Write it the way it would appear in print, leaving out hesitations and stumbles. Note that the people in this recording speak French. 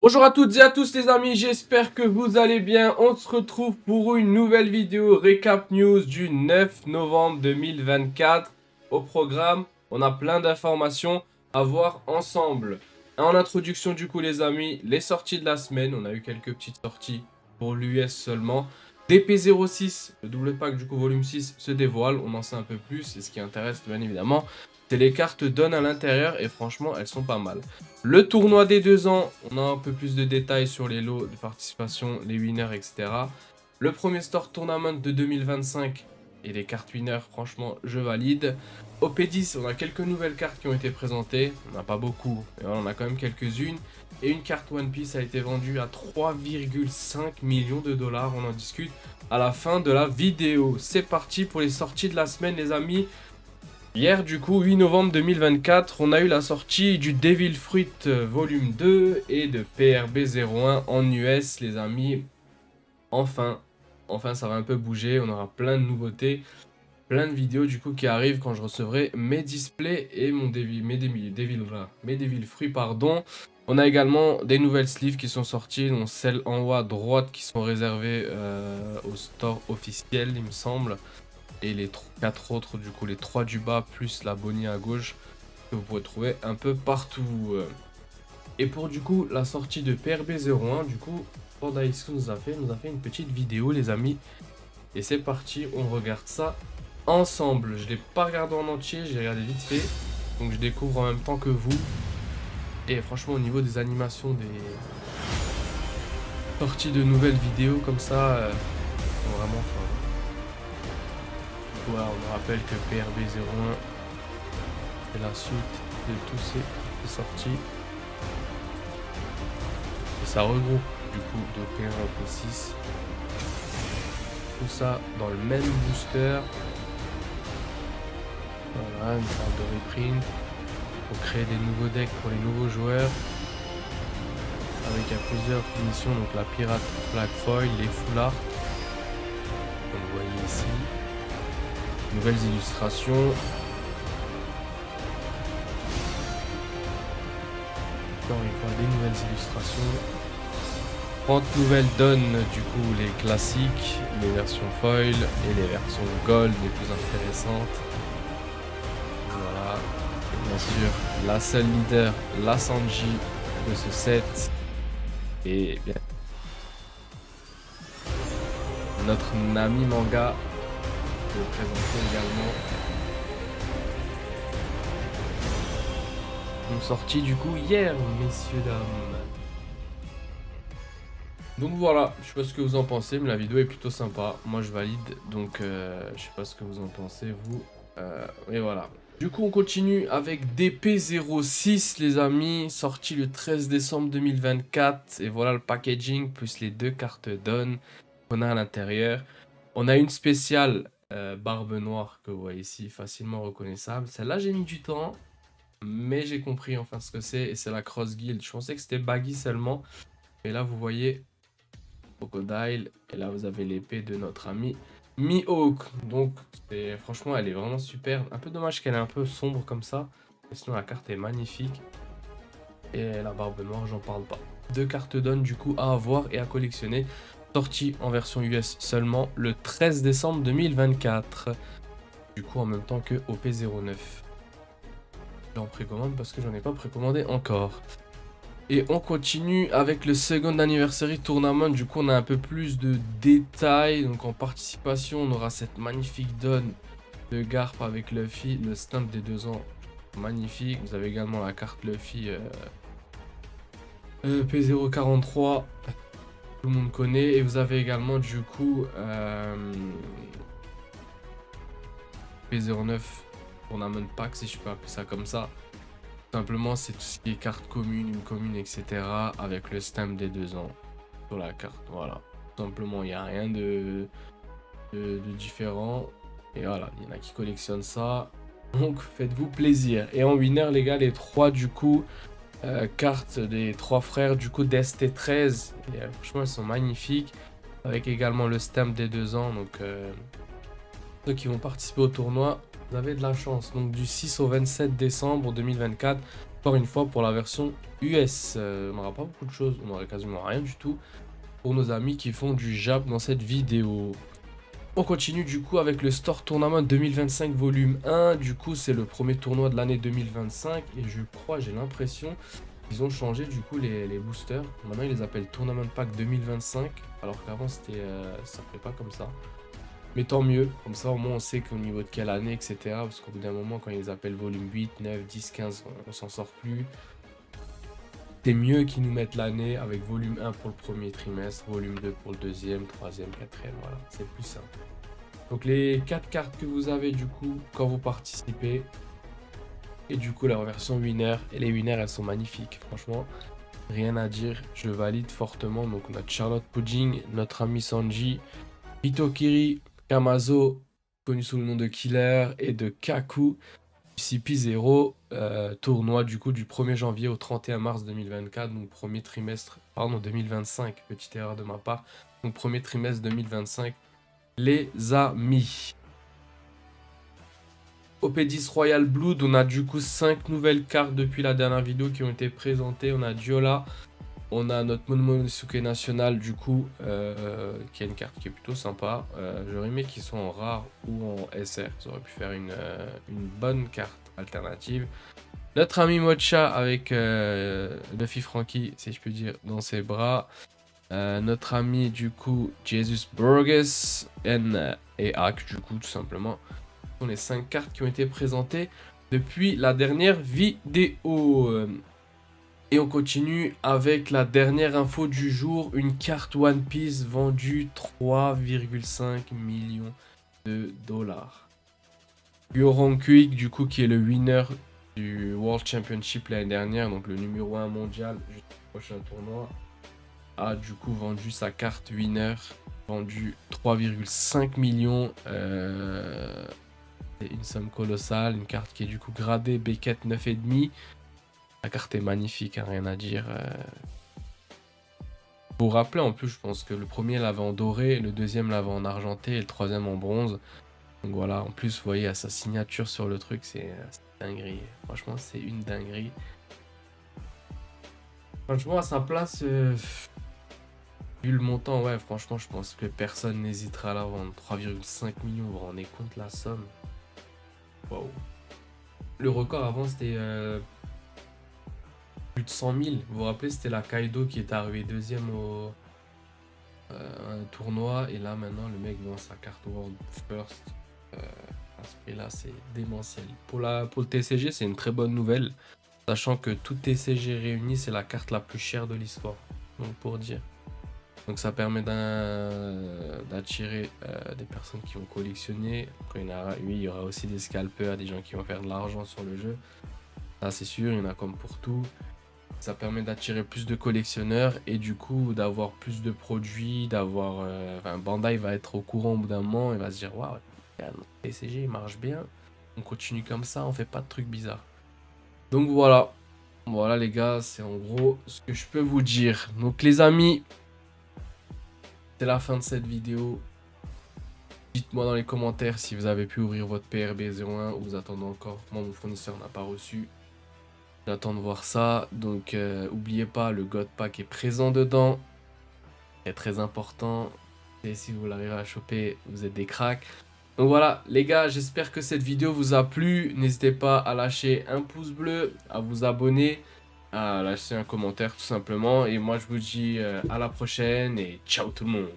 Bonjour à toutes et à tous les amis, j'espère que vous allez bien. On se retrouve pour une nouvelle vidéo récap news du 9 novembre 2024. Au programme, on a plein d'informations à voir ensemble. En introduction du coup les amis, les sorties de la semaine. On a eu quelques petites sorties pour l'US seulement. DP06, le double pack du coup volume 6 se dévoile, on en sait un peu plus. Et ce qui intéresse bien évidemment, c'est les cartes donne à l'intérieur et franchement elles sont pas mal. Le tournoi des 2 ans, on a un peu plus de détails sur les lots de participation, les winners, etc. Le premier Store Tournament de 2025 et les cartes winners, franchement, je valide. Au P10, on a quelques nouvelles cartes qui ont été présentées. On n'a pas beaucoup, mais on a quand même quelques-unes. Et une carte One Piece a été vendue à 3,5 millions de dollars. On en discute à la fin de la vidéo. C'est parti pour les sorties de la semaine, les amis. Hier, du coup, 8 novembre 2024, on a eu la sortie du Devil Fruit Volume 2 et de PRB01 en US, les amis. Enfin, ça va un peu bouger. On aura plein de nouveautés, plein de vidéos, du coup, qui arrivent quand je recevrai mes displays et mes Devil Fruit, pardon. On a également des nouvelles sleeves qui sont sorties, dont celles en haut à droite qui sont réservées au store officiel, il me semble. Et les 4 autres, du coup les 3 du bas plus la bonnie à gauche que vous pourrez trouver un peu partout. Et pour du coup la sortie de PRB01, du coup Fordice nous a fait une petite vidéo les amis. Et c'est parti, on regarde ça ensemble. Je l'ai pas regardé en entier, j'ai regardé vite fait. Donc je découvre en même temps que vous. Et franchement au niveau des animations, des sorties de nouvelles vidéos comme ça, sont vraiment fort. Voilà, on rappelle que PRB01 c'est la suite de tous ces sorties. Et ça regroupe du coup de P1 à P6. Tout ça dans le même booster. Voilà, une sorte de reprint. Pour créer des nouveaux decks pour les nouveaux joueurs. Avec plusieurs finitions, donc la pirate black foil, les full art. Comme vous voyez ici. Nouvelles illustrations. Encore une fois, des nouvelles illustrations. 30 nouvelles donnes, du coup, les classiques, les versions foil et les versions gold les plus intéressantes. Voilà. Et bien sûr, la seule leader, la Sanji de ce set. Et bien notre Nami Manga. Je vais présenter également. Une sortie du coup hier, messieurs dames. Donc voilà, je sais pas ce que vous en pensez, mais la vidéo est plutôt sympa. Moi je valide, donc je sais pas ce que vous en pensez vous. Et voilà. Du coup on continue avec DP06 les amis, sorti le 13 décembre 2024. Et voilà le packaging, plus les 2 cartes donne qu'on a à l'intérieur. On a une spéciale barbe noire que vous voyez ici, facilement reconnaissable. Celle-là j'ai mis du temps, mais j'ai compris enfin ce que c'est. Et c'est la Cross Guild. Je pensais que c'était Baggy seulement. Et là vous voyez Crocodile. Et là vous avez l'épée de notre ami Mihawk. Donc franchement elle est vraiment super. Un peu dommage qu'elle est un peu sombre comme ça. Mais sinon la carte est magnifique. Et la barbe noire j'en parle pas. 2 cartes donne du coup à avoir et à collectionner. Sortie en version US seulement le 13 décembre 2024. Du coup en même temps que OP09. En précommande parce que j'en ai pas précommandé encore. Et on continue avec le second anniversary tournament. Du coup on a un peu plus de détails. Donc en participation on aura cette magnifique donne de Garp avec Luffy. Le stamp des 2 ans magnifique. Vous avez également la carte Luffy P043. Tout le monde connaît. Et vous avez également du coup P09 Tournament Pack, si je peux appeler ça comme ça. Tout simplement c'est tout ce qui est carte commune, une commune, etc. avec le stamp des 2 ans sur la carte. Voilà. Tout simplement il n'y a rien de différent. Et voilà, il y en a qui collectionnent ça. Donc faites-vous plaisir. Et en winner les gars, les 3 du coup cartes des 3 frères du coup d'ST13. Et franchement elles sont magnifiques. Avec également le stamp des 2 ans. Donc ceux qui vont participer au tournoi, vous avez de la chance. Donc du 6 au 27 décembre 2024, Encore une fois, pour la version US, on n'aura pas beaucoup de choses, on n'aurait quasiment rien du tout pour nos amis qui font du Jap dans cette vidéo. On continue du coup avec le Store Tournament 2025 volume 1. Du coup, c'est le premier tournoi de l'année 2025 et je crois, j'ai l'impression qu'ils ont changé du coup les boosters. Maintenant, ils les appellent Tournament Pack 2025 alors qu'avant, c'était ça s'appelait pas comme ça. Mais tant mieux, comme ça au moins on sait qu'au niveau de quelle année, etc. Parce qu'au bout d'un moment, quand ils les appellent volume 8, 9, 10, 15, on s'en sort plus. C'est mieux qu'ils nous mettent l'année avec volume 1 pour le premier trimestre, volume 2 pour le deuxième, troisième, quatrième, voilà, c'est plus simple. Donc les 4 cartes que vous avez du coup quand vous participez, et du coup leur version winner, et les winners elles sont magnifiques, franchement, rien à dire, je valide fortement. Donc notre Charlotte Pudding, notre ami Sanji, Hitokiri, Kamazo, connu sous le nom de Killer, et de Kaku, CP0, tournoi du coup du 1er janvier au 31 mars 2024, donc premier trimestre, pardon 2025, petite erreur de ma part, donc premier trimestre 2025, les amis. Au P10 Royal Blood, on a du coup 5 nouvelles cartes depuis la dernière vidéo qui ont été présentées. On a Diola, on a notre Momonosuke National du coup, qui est une carte qui est plutôt sympa. J'aurais aimé qu'ils soient en rare ou en SR, ça aurait pu faire une bonne carte alternative. Notre ami Mocha avec Luffy Frankie, si je peux dire, dans ses bras. Notre ami du coup Jesus Burgess et Hack du coup tout simplement. Ce sont les 5 cartes qui ont été présentées depuis la dernière vidéo. Et on continue avec la dernière info du jour, une carte One Piece vendue 3,5 millions de dollars. Yoron Quick, du coup, qui est le winner du World Championship l'année dernière, donc le numéro 1 mondial jusqu'au prochain tournoi, a du coup vendu sa carte winner, vendu 3,5 millions. C'est une somme colossale, une carte qui est du coup gradée Beckett 9,5. La carte est magnifique, hein, rien à dire. Pour vous rappeler, en plus, je pense que le premier l'avait en doré, le deuxième l'avait en argenté et le troisième en bronze. Donc voilà, en plus, vous voyez, à sa signature sur le truc, c'est dinguerie. Franchement, c'est une dinguerie. Franchement, à sa place, vu le montant, ouais, franchement, je pense que personne n'hésitera à la vendre. 3,5 millions, vous vous rendez compte la somme? Waouh. Le record avant, c'était plus de 100 000. Vous vous rappelez, c'était la Kaido qui était arrivé deuxième au un tournoi. Et là, maintenant, le mec vend sa carte World First. À ce prix-là, c'est démentiel. Pour le TCG, c'est une très bonne nouvelle. Sachant que tout TCG réuni, c'est la carte la plus chère de l'histoire. Donc, pour dire. Donc, ça permet d'attirer des personnes qui vont collectionner. Après, il y aura aussi des scalpers, des gens qui vont faire de l'argent sur le jeu. Ça, c'est sûr, il y en a comme pour tout. Ça permet d'attirer plus de collectionneurs et du coup d'avoir plus de produits, d'avoir... Bandai va être au courant au bout d'un moment et va se dire « Waouh, notre TCG il marche bien, on continue comme ça, on fait pas de trucs bizarres. » Donc voilà, voilà les gars, c'est en gros ce que je peux vous dire. Donc les amis, c'est la fin de cette vidéo. Dites-moi dans les commentaires si vous avez pu ouvrir votre PRB01 ou vous attendez encore. Moi, mon fournisseur n'a pas reçu. J'attends de voir ça. Donc, n'oubliez pas, le God Pack est présent dedans. C'est très important. Et si vous l'arrivez à choper, vous êtes des cracks. Donc voilà, les gars, j'espère que cette vidéo vous a plu. N'hésitez pas à lâcher un pouce bleu, à vous abonner, à lâcher un commentaire tout simplement. Et moi, je vous dis à la prochaine et ciao tout le monde.